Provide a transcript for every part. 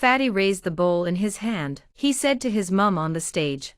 Fatty raised the bowl in his hand. He said to his mum on the stage.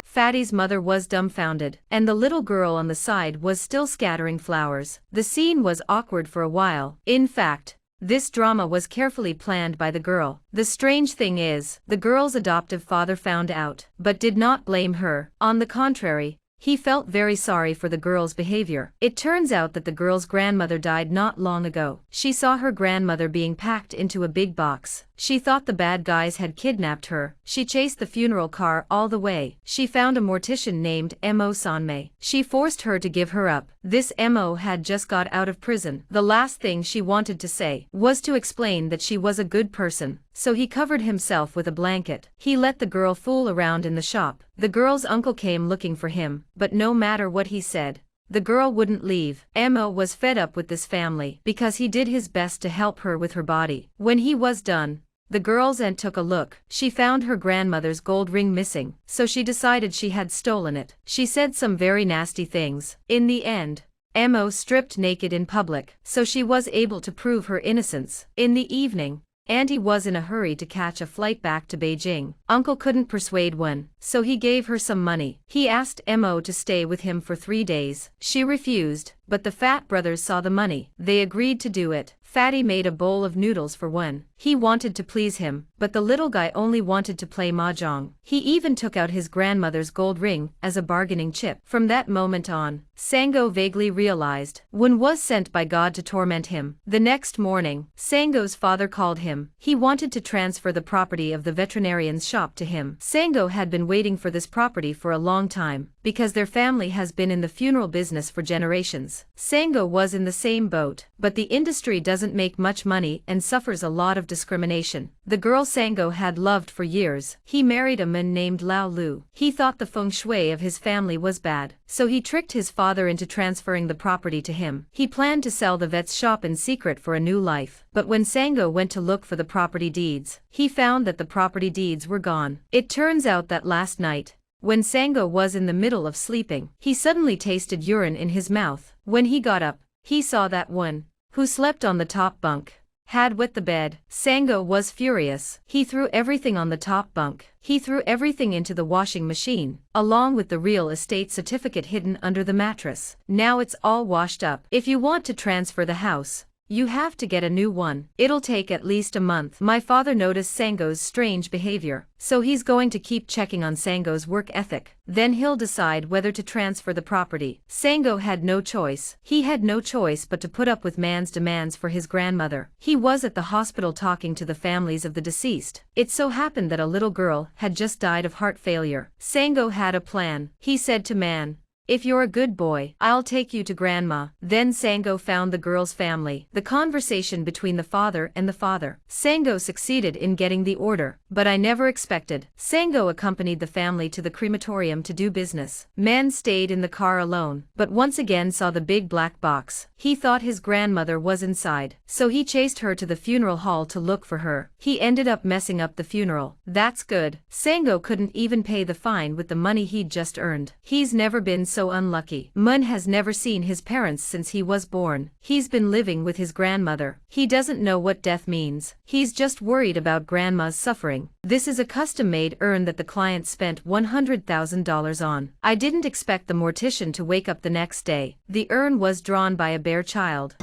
Fatty's mother was dumbfounded, and the little girl on the side was still scattering flowers. The scene was awkward for a while. In fact, this drama was carefully planned by the girl. The strange thing is, the girl's adoptive father found out, but did not blame her. On the contrary, he felt very sorry for the girl's behavior. It turns out that the girl's grandmother died not long ago. She saw her grandmother being packed into a big box. She thought the bad guys had kidnapped her. She chased the funeral car all the way. She found a mortician named Mo Sanmei. She forced her to give her up. This Mo had just got out of prison. The last thing she wanted to say was to explain that she was a good person, so he covered himself with a blanket. He let the girl fool around in the shop. The girl's uncle came looking for him, but no matter what he said, the girl wouldn't leave. Mo was fed up with this family because he did his best to help her with her body. When he was done, the girl's aunt took a look. She found her grandmother's gold ring missing, so she decided she had stolen it. She said some very nasty things. In the end, Mo stripped naked in public, so she was able to prove her innocence. In the evening, Auntie was in a hurry to catch a flight back to Beijing. Uncle couldn't persuade one, so he gave her some money. He asked Mo to stay with him for 3 days. She refused, but the Fat brothers saw the money. They agreed to do it. Fatty made a bowl of noodles for one. He wanted to please him, but the little guy only wanted to play mahjong. He even took out his grandmother's gold ring as a bargaining chip. From that moment on, Sango vaguely realized one was sent by God to torment him. The next morning, Sango's father called him. He wanted to transfer the property of the veterinarian's shop to him. Sango had been waiting for this property for a long time, because their family has been in the funeral business for generations. Sango was in the same boat, but the industry doesn't make much money and suffers a lot of discrimination. The girl Sango had loved for years. He married a man named Lao Lu. He thought the feng shui of his family was bad, so he tricked his father into transferring the property to him. He planned to sell the vet's shop in secret for a new life, but when Sango went to look for the property deeds, he found that the property deeds were gone. It turns out that last night, when Sango was in the middle of sleeping, he suddenly tasted urine in his mouth. When he got up, he saw that one, who slept on the top bunk, had wet the bed. Sango was furious. He threw everything on the top bunk. He threw everything into the washing machine, along with the real estate certificate hidden under the mattress. Now it's all washed up. If you want to transfer the house, you have to get a new one. It'll take at least a month. My father noticed Sango's strange behavior, so he's going to keep checking on Sango's work ethic. Then he'll decide whether to transfer the property. Sango had no choice. He had no choice but to put up with man's demands for his grandmother. He was at the hospital talking to the families of the deceased. It so happened that a little girl had just died of heart failure. Sango had a plan. He said to man, "If you're a good boy, I'll take you to grandma." Then Sango found the girl's family. The conversation between the father and the father. Sango succeeded in getting the order, but I never expected. Sango accompanied the family to the crematorium to do business. Man stayed in the car alone, but once again saw the big black box. He thought his grandmother was inside, so he chased her to the funeral hall to look for her. He ended up messing up the funeral. That's good. Sango couldn't even pay the fine with the money he'd just earned. He's never been so unlucky. Mun has never seen his parents since he was born. He's been living with his grandmother. He doesn't know what death means. He's just worried about grandma's suffering. This is a custom-made urn that the client spent $100,000 on. I didn't expect the mortician to wake up the next day. The urn was drawn by a bare child.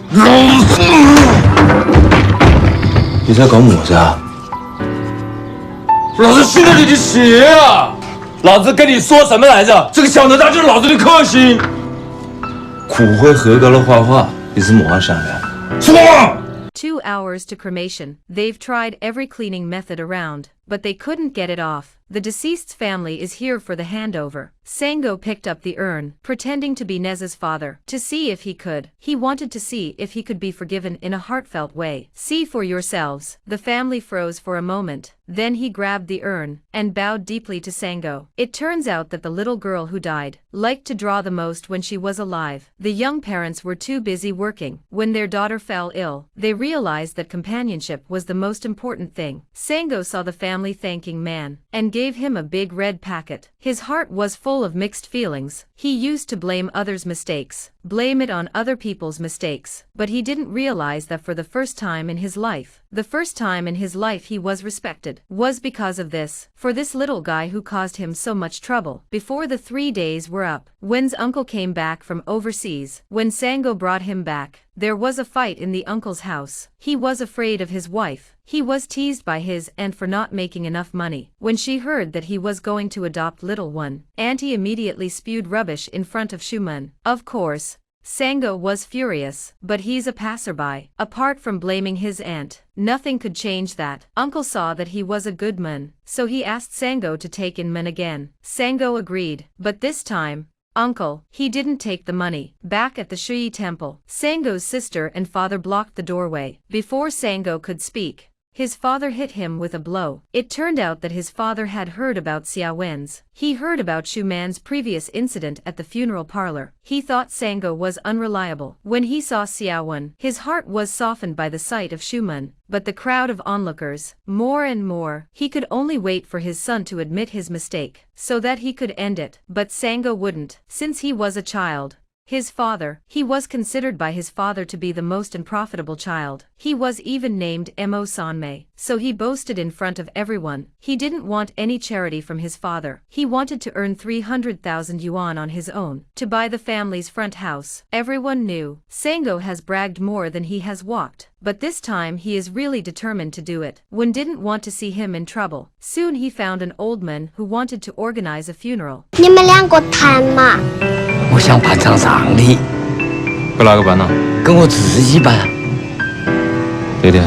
你在搞么子啊？老子吸了你的血啊！老子跟你说什么来着？这个小哪吒就是老子的克星。苦会合格的画画，你是么想的？说！2 hours to cremation. They've tried every cleaning method around, but they couldn't get it off. The deceased's family is here for the handover. Sango picked up the urn, pretending to be Neza's father, to see if he could. He wanted to see if he could be forgiven in a heartfelt way. See for yourselves. The family froze for a moment. Then he grabbed the urn and bowed deeply to Sango. It turns out that the little girl who died liked to draw the most when she was alive. The young parents were too busy working. When their daughter fell ill, they realized that companionship was the most important thing. Sango saw the family thanking man and gave him a big red packet. His heart was full of mixed feelings. He used to blame others' mistakes, blame it on other people's mistakes, but he didn't realize that for the first time in his life, the first time in his life he was respected, was because of this, for this little guy who caused him so much trouble. Before the 3 days were up, Wen's uncle came back from overseas. When Sango brought him back, there was a fight in the uncle's house. He was afraid of his wife. He was teased by his aunt for not making enough money. When she heard that he was going to adopt little one, Auntie immediately spewed rubbish in front of Shuman. Of course, Sango was furious, but he's a passerby. Apart from blaming his aunt, nothing could change that. Uncle saw that he was a good man, so he asked Sango to take in man again. Sango agreed, but this time, Uncle, he didn't take the money. Back at the Shui temple, Sango's sister and father blocked the doorway. Before Sango could speak, his father hit him with a blow. It turned out that his father had heard about Xiao Wen's. He heard about Shu Man's previous incident at the funeral parlor. He thought Sango was unreliable. When he saw Xiao Wen, his heart was softened by the sight of Shu Man, but the crowd of onlookers, more and more, he could only wait for his son to admit his mistake, so that he could end it. But Sango wouldn't. Since he was a child, his father, he was considered by his father to be the most unprofitable child. He was even named Mo Sanmei, so he boasted in front of everyone. He didn't want any charity from his father. He wanted to earn 300,000 yuan on his own, to buy the family's front house. Everyone knew, Sango has bragged more than he has walked, but this time he is really determined to do it. Wen didn't want to see him in trouble. Soon he found an old man who wanted to organize a funeral. 你们两个谈嘛。我想办场丧礼，跟哪个办呢？跟我自己办。爹爹，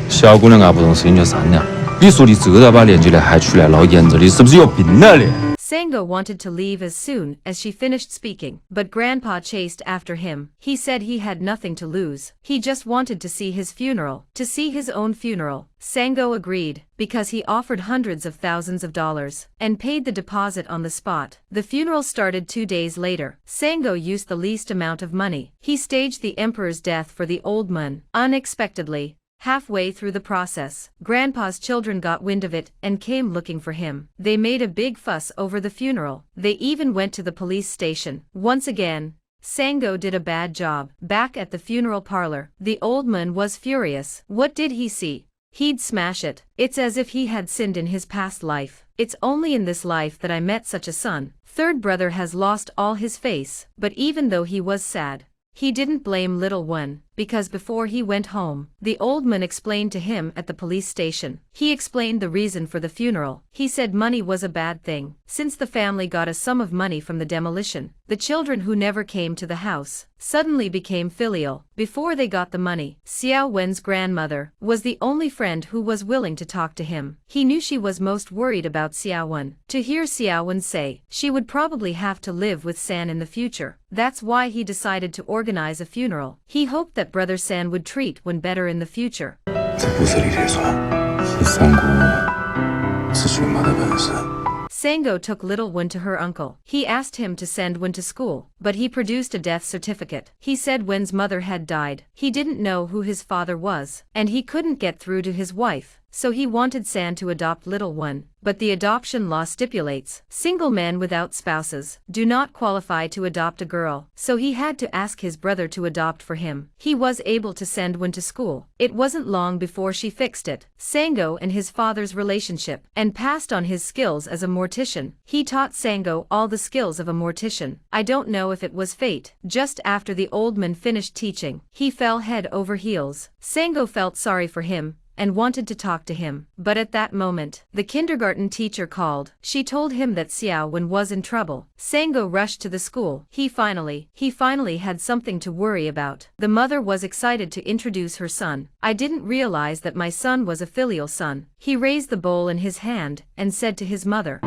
小姑娘啊不懂事情就商量。你说你这才把年纪的还出来闹言子，你是不是有病了你？ Sango wanted to leave as soon as she finished speaking, but Grandpa chased after him. He said he had nothing to lose. He just wanted to see his funeral, to see his own funeral. Sango agreed, because he offered hundreds of thousands of dollars, and paid the deposit on the spot. The funeral started 2 days later. Sango used the least amount of money. He staged the emperor's death for the old man. Unexpectedly, halfway through the process, Grandpa's children got wind of it and came looking for him. They made a big fuss over the funeral. They even went to the police station. Once again, Sango did a bad job. Back at the funeral parlor, the old man was furious. What did he see? He'd smash it. It's as if he had sinned in his past life. It's only in this life that I met such a son. Third brother has lost all his face, but even though he was sad, he didn't blame little one, because before he went home, the old man explained to him at the police station. He explained the reason for the funeral. He said money was a bad thing. Since the family got a sum of money from the demolition, the children who never came to the house suddenly became filial. Before they got the money, Xiao Wen's grandmother was the only friend who was willing to talk to him. He knew she was most worried about Xiao Wen. To hear Xiao Wen say she would probably have to live with San in the future, that's why he decided to organize a funeral. He hoped that Brother San would treat Wen better in the future. 在不是李铁川，是三姑是学马的本事。 Sango took little Wen to her uncle. He asked him to send Wen to school, but he produced a death certificate. He said Wen's mother had died. He didn't know who his father was, and he couldn't get through to his wife, so he wanted San to adopt little Wen. But the adoption law stipulates, single men without spouses do not qualify to adopt a girl, so he had to ask his brother to adopt for him. He was able to send Wen to school. It wasn't long before she fixed it, Sango and his father's relationship, and passed on his skills as a mortician. He taught Sango all the skills of a mortician. I don't know if it was fate. Just after the old man finished teaching, he fell head over heels. Sango felt sorry for him and wanted to talk to him. But at that moment, the kindergarten teacher called. She told him that Xiao Wen was in trouble. Sango rushed to the school. He finally had something to worry about. The mother was excited to introduce her son. I didn't realize that my son was a filial son. He raised the bowl in his hand and said to his mother,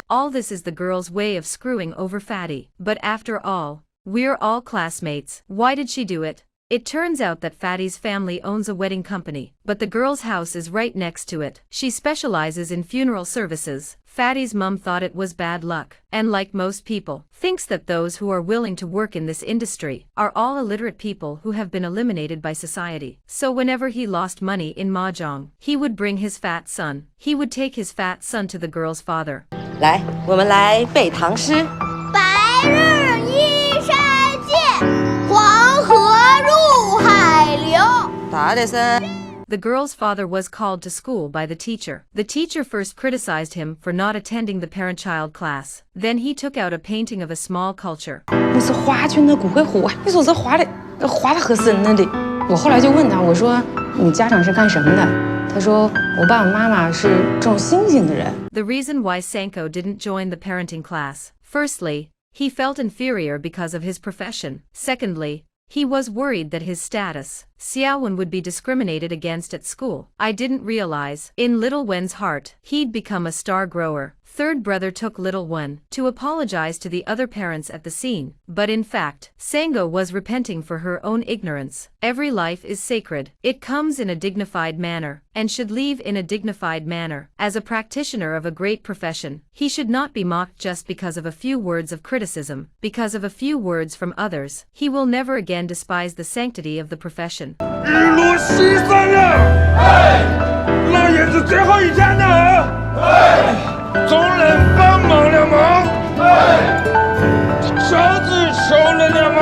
all this is the girl's way of screwing over Fatty. But after all, we're all classmates. Why did she do it? It turns out that Fatty's family owns a wedding company, but the girl's house is right next to it. She specializes in funeral services. Fatty's mum thought it was bad luck, and like most people, thinks that those who are willing to work in this industry are all illiterate people who have been eliminated by society. So whenever he lost money in mahjong, he would bring his fat son. He would take his fat son to the girl's father. 来，我们来背唐诗。白日依山尽，黄河入海流。大点声。 The girl's father was called to school by the teacher. The teacher first criticized him for not attending the parent-child class. Then he took out a painting of a small culture. 那是华军的骨灰壶啊！你说这划的可深了的。我后来就问他，我说你家长是干什么的？他说我爸爸妈妈是种星星的人。The reason why Sanko didn't join the parenting class. Firstly, he felt inferior because of his profession. Secondly, he was worried that his status, Xiaowen, would be discriminated against at school. I didn't realize, in little Wen's heart, he'd become a star grower. Third brother took little Wen to apologize to the other parents at the scene, but in fact, Sango was repenting for her own ignorance. Every life is sacred. It comes in a dignified manner, and should leave in a dignified manner. As a practitioner of a great profession, he should not be mocked just because of a few words of criticism, because of a few words from others. He will never again despise the sanctity of the profession. 日落西山了，老爷子最后一天了，众人帮忙了吗？轿子收了吗？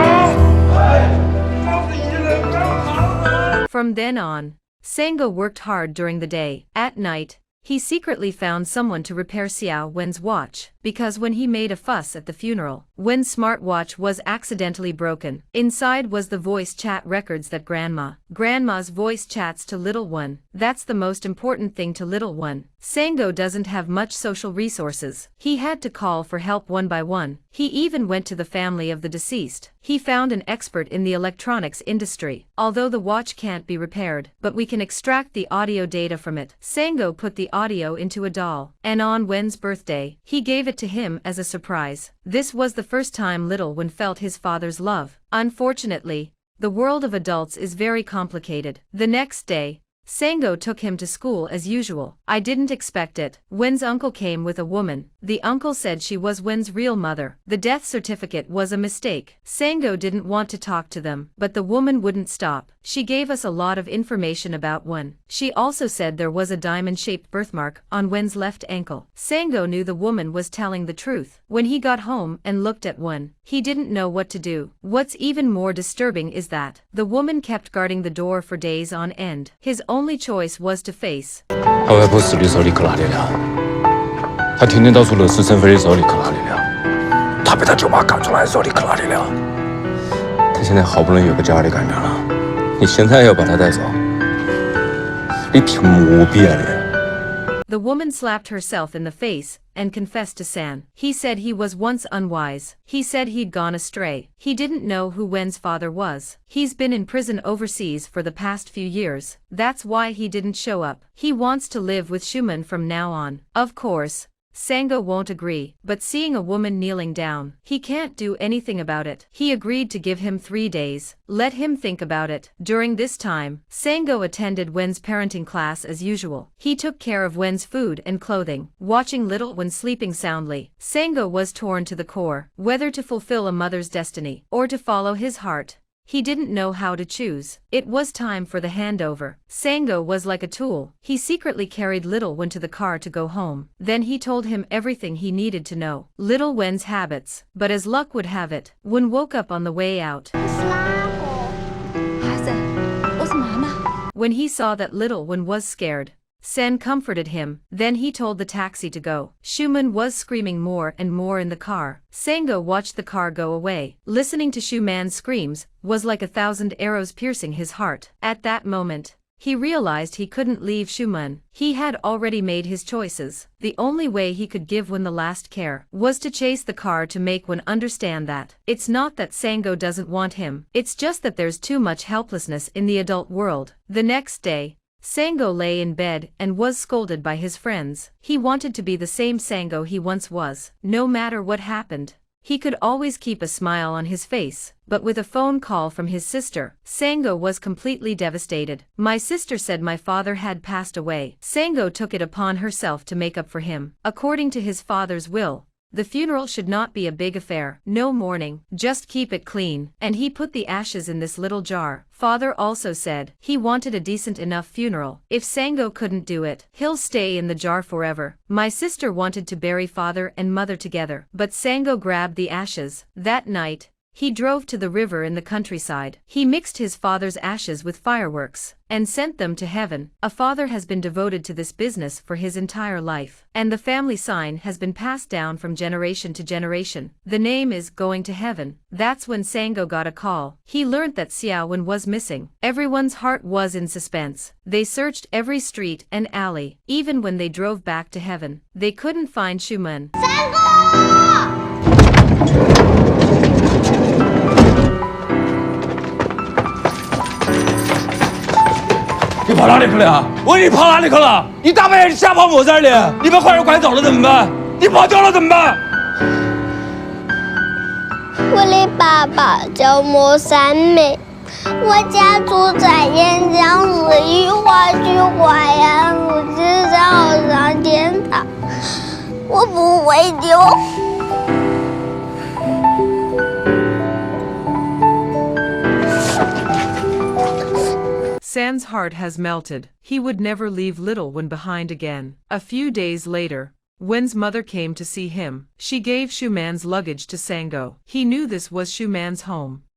老子一人干好了。 From then on, Sango worked hard during the day. At night, he secretly found someone to repair Xiao Wen's watch, because when he made a fuss at the funeral, Wen's smartwatch was accidentally broken. Inside was the voice chat records that Grandma's voice chats to little one. That's the most important thing to little one. Sango doesn't have much social resources. He had to call for help one by one. He even went to the family of the deceased. He found an expert in the electronics industry. Although the watch can't be repaired, but we can extract the audio data from it. Sango put the audio into a doll, and on Wen's birthday, he gave it to him as a surprise. This was the first time little Wen felt his father's love. Unfortunately, the world of adults is very complicated. The next day, Sango took him to school as usual. I didn't expect it. Wen's uncle came with a woman. The uncle said she was Wen's real mother. The death certificate was a mistake. Sango didn't want to talk to them, but the woman wouldn't stop. She gave us a lot of information about Wen. She also said there was a diamond-shaped birthmark on Wen's left ankle. Sango knew the woman was telling the truth. When he got home and looked at Wen, he didn't know what to do. What's even more disturbing is that the woman kept guarding the door for days on end. His only choice was to face. 他外婆死的时候，你去哪里了？他天天到处惹是生非的时候，你去哪里了？他被他舅妈赶出来的时候，你去哪里了？他现在好不容易有个家的感觉了，你现在要把他带走，你凭么逼啊你？ The woman slapped herself in the face and confessed to San. He said he was once unwise. He said he'd gone astray. He didn't know who Wen's father was. He's been in prison overseas for the past few years. That's why he didn't show up. He wants to live with Schumann from now on. Of course, Sango won't agree, but seeing a woman kneeling down, he can't do anything about it. He agreed to give him 3 days. Let him think about it. During this time, Sango attended Wen's parenting class as usual. He took care of Wen's food and clothing, watching little Wen sleeping soundly. Sango was torn to the core, whether to fulfill a mother's destiny or to follow his heart. He didn't know how to choose. It was time for the handover. Sango was like a tool. He secretly carried little Wen to the car to go home. Then he told him everything he needed to know. Little Wen's habits. But as luck would have it, Wen woke up on the way out. 孩子，我是妈妈。 When he saw that little Wen was scared, Sen comforted him. Then he told the taxi to go. Schumann was screaming more and more in the car. Sango watched the car go away. Listening to Schumann's screams was like 1,000 arrows piercing his heart. At that moment, he realized he couldn't leave Schumann. He had already made his choices. The only way he could give Wen the last care was to chase the car to make Wen understand that it's not that Sango doesn't want him. It's just that there's too much helplessness in the adult world. The next day, Sango lay in bed and was scolded by his friends. He wanted to be the same Sango he once was. No matter what happened, he could always keep a smile on his face, but with a phone call from his sister, Sango was completely devastated. My sister said my father had passed away. Sango took it upon herself to make up for him. According to his father's will, the funeral should not be a big affair. No mourning, just keep it clean. And he put the ashes in this little jar. Father also said he wanted a decent enough funeral. If Sango couldn't do it, he'll stay in the jar forever. My sister wanted to bury father and mother together, but Sango grabbed the ashes. That night, he drove to the river in the countryside. He mixed his father's ashes with fireworks and sent them to heaven. A father has been devoted to this business for his entire life, and the family sign has been passed down from generation to generation. The name is Going to Heaven. That's when Sango got a call. He learned that Xiaowen was missing. Everyone's heart was in suspense. They searched every street and alley. Even when they drove back to heaven, they couldn't find Shumen. 你跑哪里去了啊？我说你跑哪里去了？你大半夜瞎跑我这儿的，你把坏人拐走了怎么办？你跑掉了怎么办？我的爸爸叫莫三梅，我家住在沿江市，一花去花样路，至少上天堂，我不会丢。 San's heart has melted. He would never leave little Wen behind again. A few days later, Wen's mother came to see him. She gave Shuman's luggage to Sango. He knew this was Shuman's home.